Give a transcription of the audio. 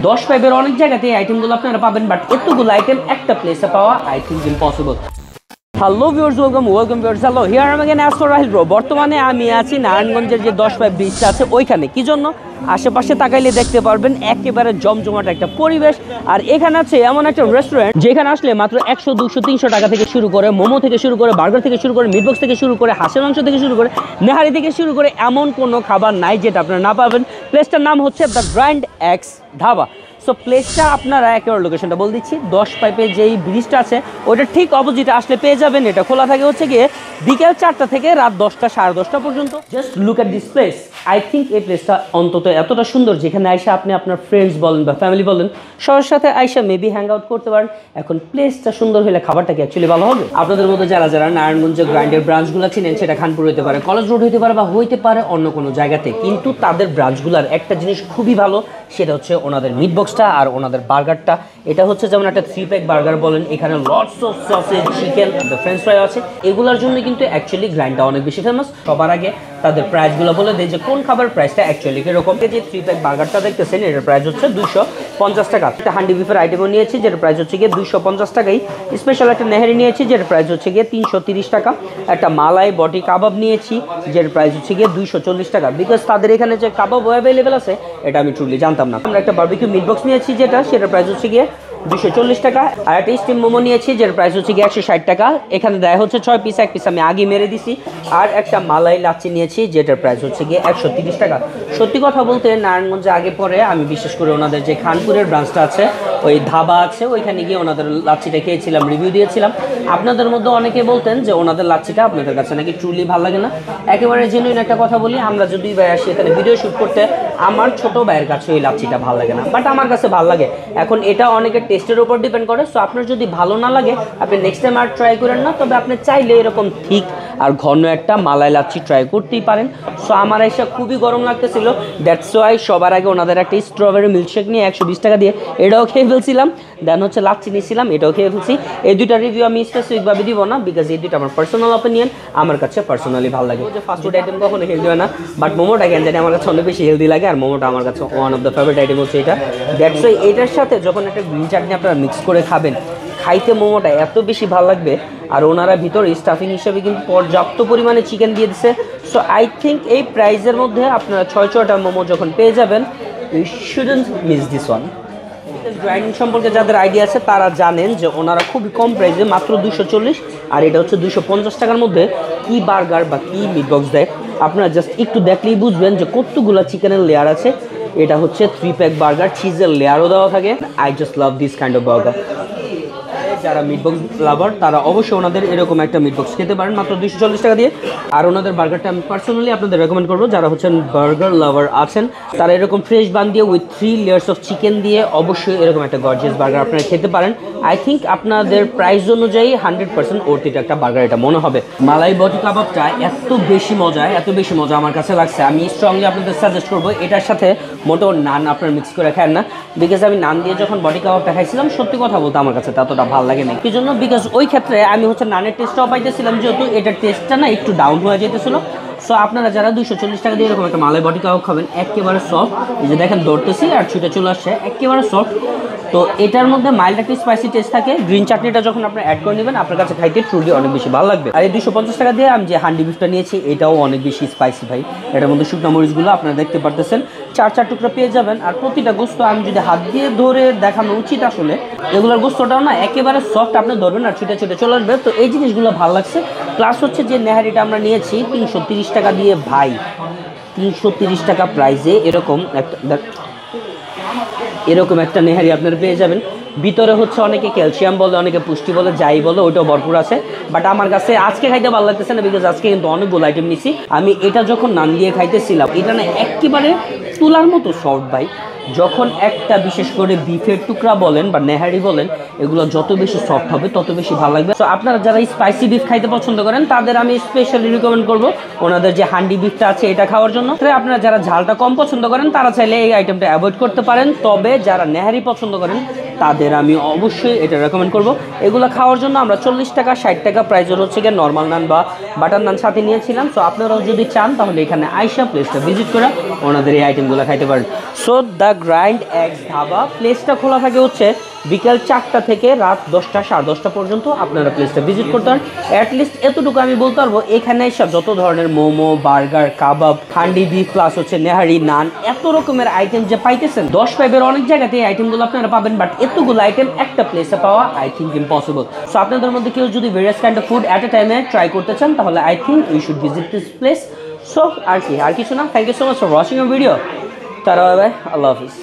10-5 অনেক জায়গাতে এই আইটেমগুলো আপনারা পাবেন, বাট এতগুলো আইটেম একটা প্লেসে পাওয়া I think impossible. Hello viewers, welcome viewers. Hello, here I am as for Rahil bro. বর্তমানে আমি আছি নারায়ণগঞ্জের যে 10-5 ব্রিজটা আছে ওইখানে। কি জন্য? আশেপাশে তাকাইলে দেখতে পারবেন একেবারে জমজমাট একটা পরিবেশ। আর এখানে আছে এমন একটা রেস্টুরেন্ট যেখানে আসলে মাত্র 100, 200, 300 টাকা থেকে শুরু করে, মোমো থেকে শুরু করে, বার্গার থেকে শুরু করে, মিটবক্স থেকে শুরু করে, হাঁসের মাংস থেকে শুরু করে, নেহারি থেকে শুরু করে এমন কোনো খাবার নাই যেটা আপনারা না পাবেন। প্লেসটার নাম হচ্ছে the grand eggs dhaba. So প্লেসটা আপনারা একেবারে লোকেশনটা বলে দিচ্ছি, 10 যেই ব্রিজটা আছে ওইটা ঠিক অপোজিটে আসলে পেয়ে যাবেন। এটা খোলা থাকে হচ্ছে গিয়ে বিকেল 4টা থেকে রাত 10টা, 10:30 পর্যন্ত। Just look at this place. I think এই প্লেসটা অন্তত এতটা সুন্দর যেখানে আইসা আপনি আপনার ফ্রেন্ডস বলেন বা ফ্যামিলি বলেন সবার সাথে আইসা মেবি হ্যাং আউট করতে পারেন। এখন প্লেসটা সুন্দর হলে খাবারটা কি অ্যাকচুয়ালি ভালো হবে? আপনাদের মধ্যে যারা যারা নারায়ণগঞ্জে গ্রাইন্ডের ব্রাঞ্চগুলো চিনেন, সেটা খানপুর হতে পারে, কলেজ রোড হতে পারে, বা হইতে পারে অন্য কোনো জায়গাতে, কিন্তু তাদের ব্রাঞ্চগুলোর একটা জিনিস খুবই ভালো, সেটা হচ্ছে ওনাদের মিটবক্সটা আর ওনাদের বার্গারটা। এটা হচ্ছে যেমন একটা 3 প্যাক বার্গার বলেন, এখানে lots of sausage, chicken, French fry আছে। এগুলোর জন্য কিন্তু অ্যাকচুয়ালি গ্রাইন্ডটা অনেক বেশি ফেমাস। সবার আগে তাদের প্রাইসগুলো বলে দেয় যে কোন খাবার প্রাইসটা অ্যাকচুয়ালি কিরকম। যে 3 প্যাক বার্গারটা দেখতেছেন এটার প্রাইস হচ্ছে 250 টাকা। একটা হান্ডি বিফের আইটেমও নিয়েছি যেটার প্রাইস হচ্ছে গিয়ে 250 টাকাই। স্পেশাল একটা নেহারি নিয়েছি যেটার প্রাইস হচ্ছে গিয়ে 330 টাকা। একটা মালাই বটি কাবাব নিয়েছি যেটার প্রাইস হচ্ছে গিয়ে 240 টাকা। বিকজ তাদের এখানে যে কাবাব অ্যাভেলেবেল আছে এটা আমি ট্রুলি জানতাম না। আমরা একটা বারবিকিউ মিটবক্স নিয়েছি সেটার প্রাইস হচ্ছে গিয়ে 240 টাকা। আর একটা স্টিম মোমো নিয়েছি যেটার প্রাইস হচ্ছে গিয়ে 160 টাকা। এখানে দেয় হচ্ছে 6 পিস, 1 পিস আমি আগে মেরে দিছি। আর একটা মালাই লাচ্ছি নিয়েছি যেটার প্রাইস হচ্ছে গিয়ে 130 টাকা। সত্যি কথা বলতে নারায়ণগঞ্জে আগে পরে আমি বিশেষ করে ওনাদের যে খানপুরের ব্রাঞ্চটা আছে, ওই ধাবা আছে, ওইখানে গিয়ে ওনাদের লাচ্ছিটা খেয়েছিলাম, রিভিউ দিয়েছিলাম। আপনাদের মধ্যে অনেকে বলতেন যে ওনাদের লাচ্ছিটা আপনাদের কাছে নাকি ট্রুলি ভালো লাগে না। একেবারে জেনুইন একটা কথা বলি, আমরা যদি ভাই আসি এখানে ভিডিও শ্যুট করতে, আমার ছোট ভাইয়ের কাছে ওই লাচ্ছিটা ভালো লাগে না, বাট আমার কাছে ভালো লাগে। এখন এটা অনেকের টেস্টের উপর ডিপেন্ড করে। সো আপনার যদি ভালো না লাগে আপনি নেক্সট টাইম আর ট্রাই করেন না, তবে আপনি চাইলে এরকম ঠিক আর ঘন একটা মালাই লাচ্ছি ট্রাই করতেই পারেন। সো আমার এসে খুবই গরম লাগতেছিল, দ্যাটস ওয়াই সবার আগে ওনাদের একটা স্ট্রবেরি মিল্কশেক নিয়ে 120 টাকা দিয়ে এটাও খেয়ে ফেলছিলাম। দেন হচ্ছে লাচ্ছি নিয়েছিলাম, এটাও খেয়ে ফেলছি। এই দুইটা রিভিউ আমি স্পেসিফিকভাবে দিব না, বিকজ এই দুইটা আমার পার্সোনাল অপিনিয়ন, আমার কাছে পার্সোনালি ভালো লাগে। যে ফাস্টফুড আইটেম কখনো হেলদি হয় না, বাট মোমোটা কেন জানি আমার কাছে অনেক বেশি হেলদি লাগে। আর মোমোটা আমার কাছে one of the favourite item হচ্ছে এটা। দ্যাটস ওয়াই এটার সাথে যখন একটা গ্রিন চাটনি আপনারা মিক্স করে খাবেন, খাইতে মোমোটা এত বেশি ভালো লাগবে। আর ওনারা ভিতরে স্টাফিং হিসেবে কিন্তু পর্যাপ্ত পরিমাণে চিকেন দিয়ে দিচ্ছে। সো আই থিঙ্ক এই প্রাইসের মধ্যে আপনারা 6-6টা মোমো যখন পেয়ে যাবেন, you shouldn't miss this one. Grinding সম্পর্কে যাদের আইডিয়া আছে তারা জানেন যে ওনারা খুবই কম প্রাইসে মাত্র 240 আর এটা হচ্ছে 250 টাকার মধ্যে কি বার্গার বা কি মিটবক্স দেয়। আপনারা জাস্ট একটু দেখলেই বুঝবেন যে কতগুলো চিকেনের লেয়ার আছে। এটা হচ্ছে 3 প্যাক বার্গার, চিজের লেয়ারও দেওয়া থাকে। I just love this kind of burger. যারা মিটবক্স লাভার তারা অবশ্যই ওনাদের এরকম একটা মিটবক্স খেতে পারেন মাত্র 240 টাকা দিয়ে। আর ওনাদের বার্গারটা আমি পার্সোনালি আপনাদের রেকমেন্ড করবো, যারা হচ্ছেন বার্গার লাভার আছেন তারা এরকম ফ্রেশ বান দিয়ে উইথ 3 লেয়ার্স অফ চিকেন দিয়ে অবশ্যই এরকম একটা গর্জিয়াস বার্গার আপনারা খেতে পারেন। আই থিঙ্ক আপনাদের প্রাইস অনুযায়ী 100% অর্থিত একটা বার্গার এটা মনে হবে। মালাই বটি কাবাবটা এত বেশি মজা আমার কাছে লাগছে। আমি স্ট্রংলি আপনাদের সাজেস্ট করবো এটার সাথে মোটেও নান আপনারা মিক্স করে খান না, বিকজ আমি নান দিয়ে যখন বটি কাবাবটা খাইছিলাম সত্যি কথা বলতে আমার কাছে ততটা ভালো লাগে না। কি জন্য? বিকজ ওই ক্ষেত্রে আমি হচ্ছে নানের টেস্টটাও পাইতেছিলাম, যেহেতু এটার টেস্টটা না একটু ডাউন হয়ে যেতেছিল। সো আপনারা যারা 240 টাকা দিয়ে এরকম একটা মালাই বটি কাবাব খাবেন, একেবারে সফট, এই যে দেখেন দৌড়তেছি আর ছুটে চলে আসছে, একেবারে সফট। তো এটার মধ্যে মাইল্ড একটা স্পাইসি টেস্ট থাকে। গ্রিন চাটনিটা যখন আপনারা অ্যাড করে নেবেন আপনার কাছে খাইতে ট্রুলি অনেক বেশি ভালো লাগবে। আর এই 250 টাকা দিয়ে আমি যে হান্ডি বিফটা নিয়েছি এটাও অনেক বেশি স্পাইসি ভাই। এটার মধ্যে শুকনো মরিচগুলো আপনারা দেখতে পারতেছেন 4 টুকরা পেয়ে যাবেন। আর প্রতিটা গোস্ত আমি যদি হাত দিয়ে ধরে দেখানো উচিত, আসলে এগুলোর গোস্তটাও না একেবারে সফট, আপনি ধরবেন আর ছুটে ছুটে চলে আসবে। তো এই জিনিসগুলো ভালো লাগছে। প্লাস হচ্ছে যে নেহারিটা আমরা নিয়েছি 330 টাকা দিয়ে ভাই, 330 টাকা প্রাইসে এরকম একটা নেহারি আপনারা পেয়ে যাবেন। ভিতরে হচ্ছে অনেকে ক্যালসিয়াম বলে, অনেকে পুষ্টি বলে, যাই বলে, ওইটাও ভরপুর আছে। বাট আমার কাছে আজকে খাইতে ভালো লাগতেছে না, বিকজ আজকে কিন্তু অনেকগুলো আইটেম নিছি। আমি এটা যখন নান দিয়ে খাইতেছিলাম, এটা না একেবারে তুলার মতো সফট ভাই। যখন একটা বিশেষ করে বিফের টুকরা বলেন বা নেহারি বলেন, এগুলো যত বেশি সফট হবে তত বেশি ভালো লাগবে। তো আপনারা যারা স্পাইসি বিফ খাইতে পছন্দ করেন তাদের আমি স্পেশালি রিকমেন্ড করবো ওনাদের যে হান্ডি বিফটা আছে এটা খাওয়ার জন্য। আপনারা যারা ঝালটা কম পছন্দ করেন তারা চাইলে এই আইটেমটা অ্যাভয়েড করতে পারেন। তবে যারা নেহারি পছন্দ করেন তাদের আমি অবশ্যই এটা রেকমেন্ড করব। এগুলো খাওয়ার জন্য আমরা 40 টাকা 60 টাকা প্রাইজের হচ্ছে গিয়ে নর্মাল নান বা বাটার নান সাথে নিয়েছিলাম। সো আপনারাও যদি চান তাহলে এখানে আইসা প্লেসটা ভিজিট করে ওনাদের এই আইটেমগুলো খাইতে পারেন। So the grind eggs dhaba প্লেসটা খোলা থাকে হচ্ছে বিকাল 4টা থেকে রাত 10টা 10:30 পর্যন্ত। আপনারা প্লেসটা ভিজিট করতে পারেন। অ্যাটলিস্ট এতটুকু আমি বলতে পারবো, এখানে সব যত ধরনের মোমো, বার্গার, কাবাব, হান্ডি বিফ প্লাস হচ্ছে নেহারি, নান, এত রকমের আইটেম যে পাইতেছেন 10-5-এর অনেক জায়গাতে এই আইটেমগুলো আপনারা পাবেন, বাট এতগুলো আইটেম একটা প্লেসে পাওয়া আই থিঙ্ক ইম্পসিবল। সো আপনাদের মধ্যে কেউ যদি various kind of food at a টাইমে ট্রাই করতে চান তাহলে I think you should visit this place. So আর কিছু না, thank you so much for watching our video. তারা বাই, আল্লাহ হাফিজ।